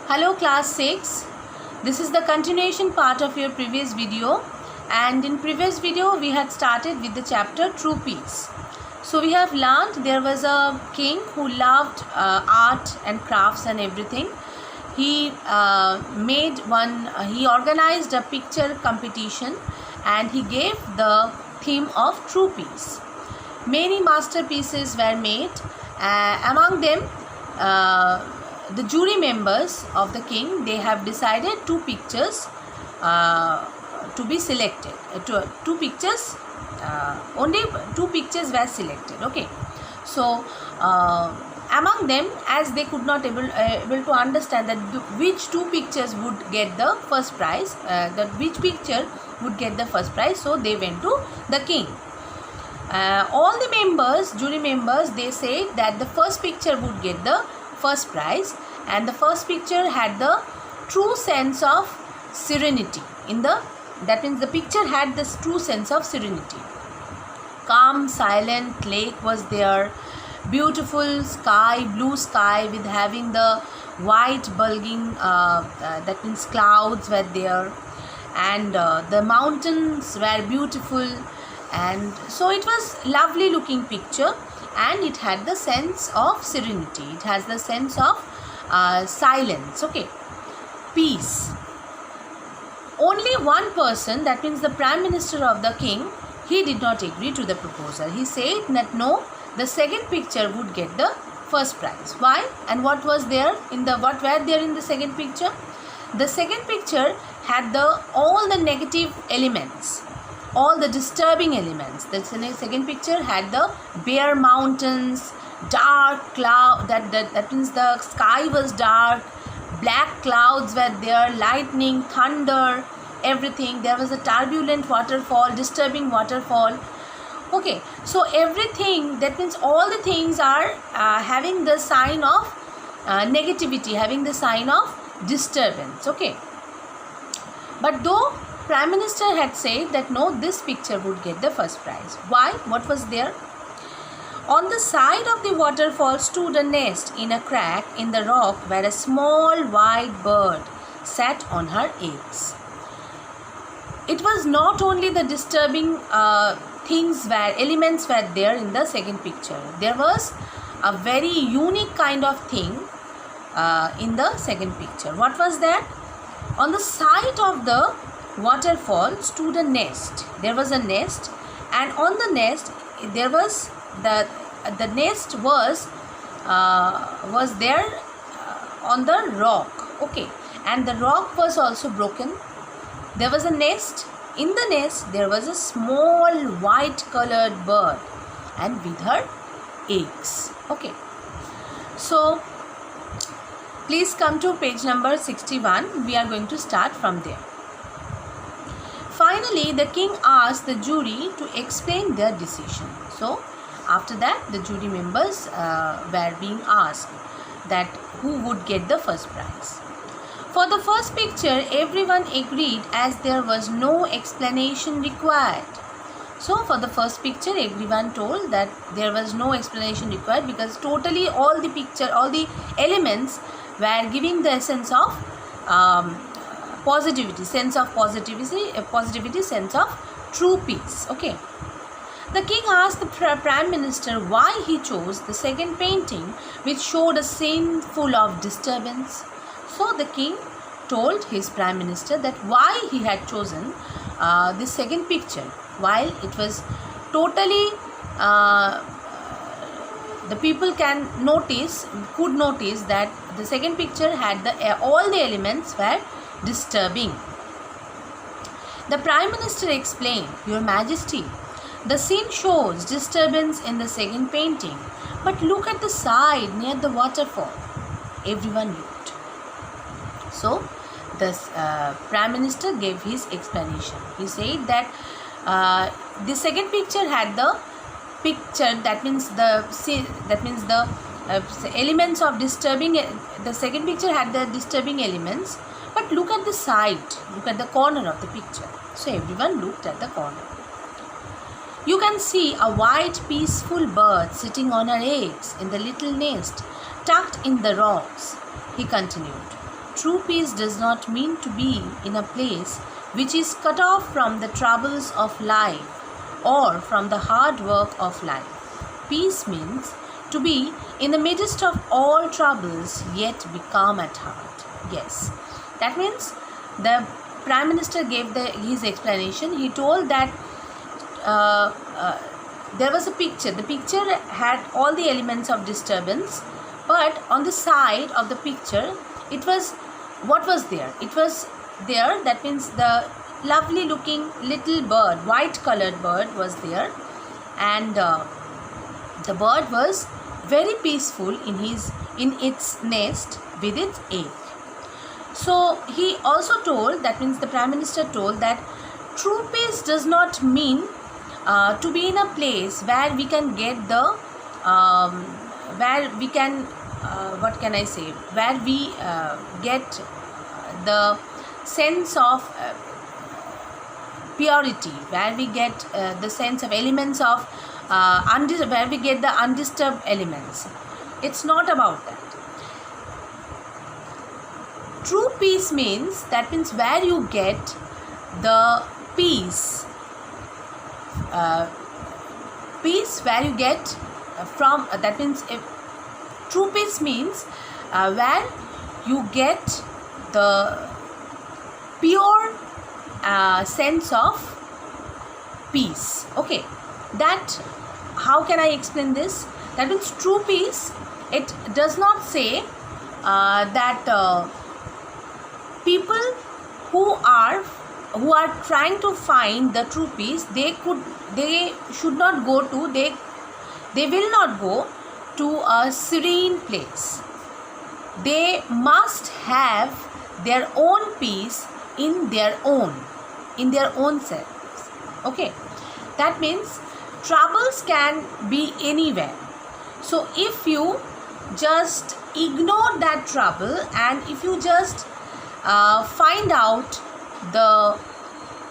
Hello class 6. This is the continuation part of your previous video, and in previous video we had started with the chapter True Peace. So we have learned there was a king who loved art and crafts and everything. He he organized a picture competition and he gave the theme of True Peace. Many masterpieces were made. Among them, the jury members of the king, they have decided two pictures to be selected. Only two pictures were selected. Okay, so among them, as they could not able to understand that which two pictures would get the first prize, that which picture would get the first prize, so they went to the king. All the members, jury members, they said that the first picture would get the first prize, and the first picture had the true sense of serenity. That means the picture had this true sense of serenity. Calm, silent lake was there, beautiful sky, blue sky with having the white bulging, that means clouds were there, and the mountains were beautiful, and so it was lovely looking picture, and it had the sense of serenity. It has the sense of silence. Okay, peace. Only one person, that means the Prime Minister of the king, he did not agree to the proposal. He said that no, the second picture would get the first prize. Why? And what was there what were there in the second picture? The second picture had all the negative elements, all the disturbing elements. The second picture had the bare mountains, dark cloud, that means the sky was dark, black clouds were there, lightning, thunder, everything. There was a turbulent waterfall, disturbing waterfall. Okay, so everything, that means all the things are having the sign of negativity, having the sign of disturbance. Okay, but though Prime Minister had said that no, this picture would get the first prize. Why? What was there? On the side of the waterfall stood a nest in a crack in the rock where a small white bird sat on her eggs. It was not only the disturbing elements were there in the second picture. There was a very unique kind of thing in the second picture. What was that? On the side of the waterfall stood a nest. There was a nest, and on the nest there was the nest was there on the rock. Okay, and the rock was also broken. There was a nest. In the nest there was a small white colored bird and with her eggs. Okay, so please come to page number 61. We are going to start from there. Finally, the king asked the jury to explain their decision. So, after that, the jury members were being asked that who would get the first prize. For the first picture, everyone agreed as there was no explanation required. So, for the first picture, everyone told that there was no explanation required because totally all the elements were giving the essence of positivity, sense of positivity, sense of true peace. Okay. The king asked the Prime Minister why he chose the second painting, which showed a scene full of disturbance. So the king told his Prime Minister that why he had chosen the second picture, while it was totally the people could notice that the second picture had all the elements were disturbing. The Prime Minister explained, Your Majesty, the scene shows disturbance in the second painting, but look at the side near the waterfall. Everyone looked. So the Prime Minister gave his explanation. He said that the second picture had the picture, that means the elements of disturbing. The second picture had the disturbing elements, but look at the side, look at the corner of the picture. So everyone looked at the corner. You can see a white peaceful bird sitting on her eggs in the little nest tucked in the rocks, he continued. true peace does not mean to be in a place which is cut off from the troubles of life or from the hard work of life. Peace means to be in the midst of all troubles yet be calm at heart. Yes, that means the Prime Minister gave his explanation. He told that there was a picture. The picture had all the elements of disturbance, but on the side of the picture, it was what was there? It was there. That means the lovely looking little bird, white colored bird was there, and the bird was very peaceful in its nest with its egg. So he also told, that means the Prime Minister told, that true peace does not mean to be in a place where we can get the where we can what can I say, where we get the sense of purity, where we get the sense of elements of where we get the undisturbed elements. It's not about that. True peace means, that means where you get the peace, peace where you get from, that means true peace means where you get the pure sense of peace. Okay, that, how can I explain this? That means true peace, it does not say that people who are trying to find the true peace, they should not go to, they will not go to a serene place. They must have their own peace in their own selves. Okay, that means troubles can be anywhere. So if you just ignore that trouble, and if you just find out the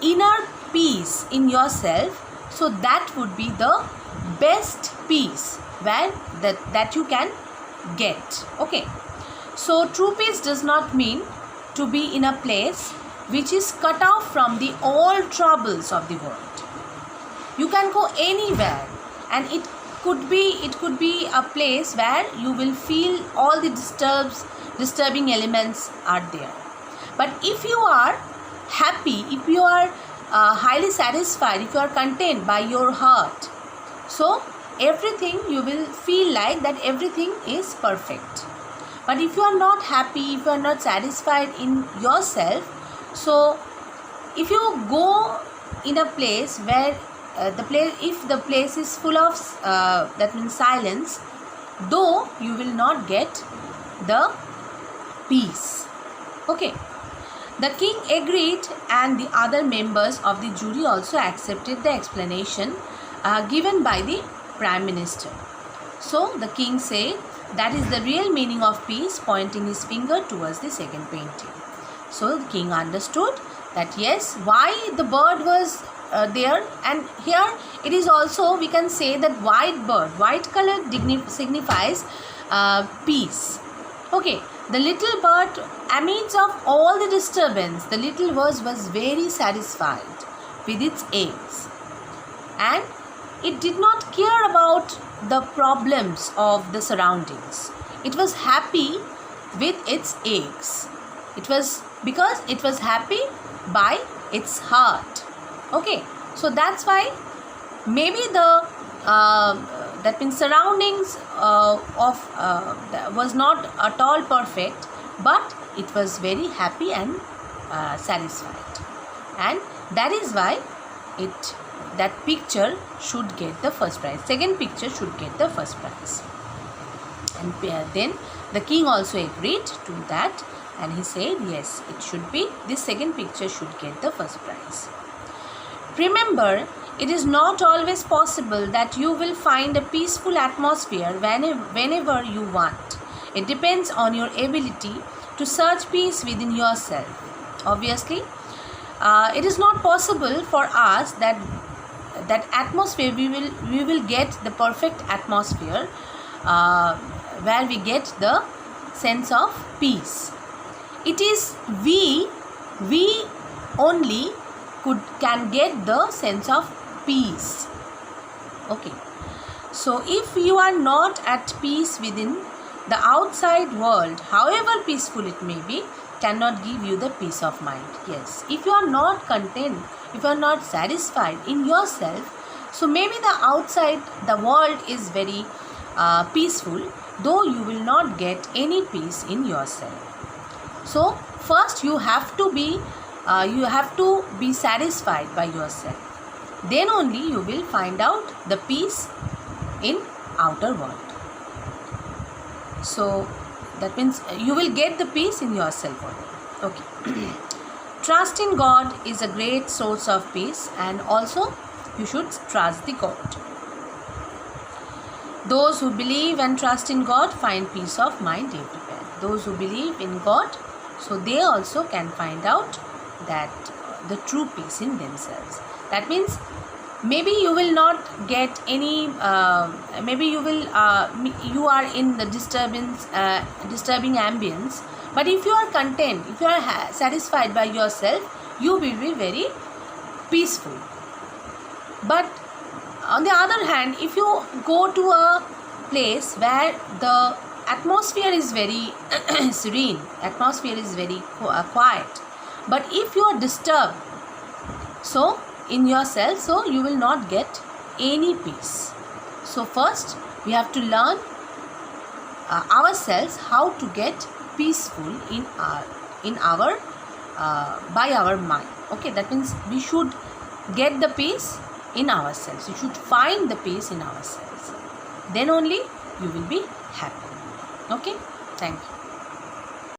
inner peace in yourself, so that would be the best peace where that you can get. Okay, so true peace does not mean to be in a place which is cut off from the all troubles of the world. You can go anywhere, and it could be a place where you will feel all the disturbing elements are there. But if you are happy, if you are highly satisfied, if you are content by your heart, so everything, you will feel like that everything is perfect. But if you are not happy, if you are not satisfied in yourself, so if you go in a place where if the place is full of that means silence, though you will not get the peace. Okay. The king agreed, and the other members of the jury also accepted the explanation given by the Prime Minister. So the king said, that is the real meaning of peace, pointing his finger towards the second painting. So the king understood that yes, why the bird was there, and here it is also, we can say that white bird, white color signifies peace. Okay, the little bird, amidst of all the disturbance, the little bird was very satisfied with its eggs, and it did not care about the problems of the surroundings. It was happy with its eggs. It was because it was happy by its heart. Okay, so that's why maybe the that means surroundings was not at all perfect, but it was very happy and satisfied, and that is why that picture should get the first prize. Second picture should get the first prize. And then the king also agreed to that, and he said yes, it should be, this second picture should get the first prize. Remember, it is not always possible that you will find a peaceful atmosphere whenever you want. It depends on your ability to search peace within yourself. Obviously, it is not possible for us that atmosphere, we will get the perfect atmosphere where we get the sense of peace. it is we only can get the sense of peace. Okay, so if you are not at peace within, the outside world, however peaceful it may be, cannot give you the peace of mind. Yes, if you are not content, if you are not satisfied in yourself, so maybe the outside, the world is very peaceful, though you will not get any peace in yourself. So first you have to be satisfied by yourself. Then only you will find out the peace in outer world. So that means you will get the peace in yourself only. Okay. Trust in God is a great source of peace, and also you should trust the God. Those who believe and trust in God find peace of mind everywhere. Those who believe in God, so they also can find out that the true peace in themselves. That means maybe you will not get any, maybe you are in the disturbing ambience, but if you are content, if you are satisfied by yourself, you will be very peaceful. But on the other hand, if you go to a place where the atmosphere is very serene, atmosphere is very quiet, but if you are disturbed so in yourself, so you will not get any peace. So first we have to learn ourselves how to get peaceful in our by our mind. Okay, that means we should get the peace in ourselves. You should find the peace in ourselves. Then only you will be happy. Okay, thank you.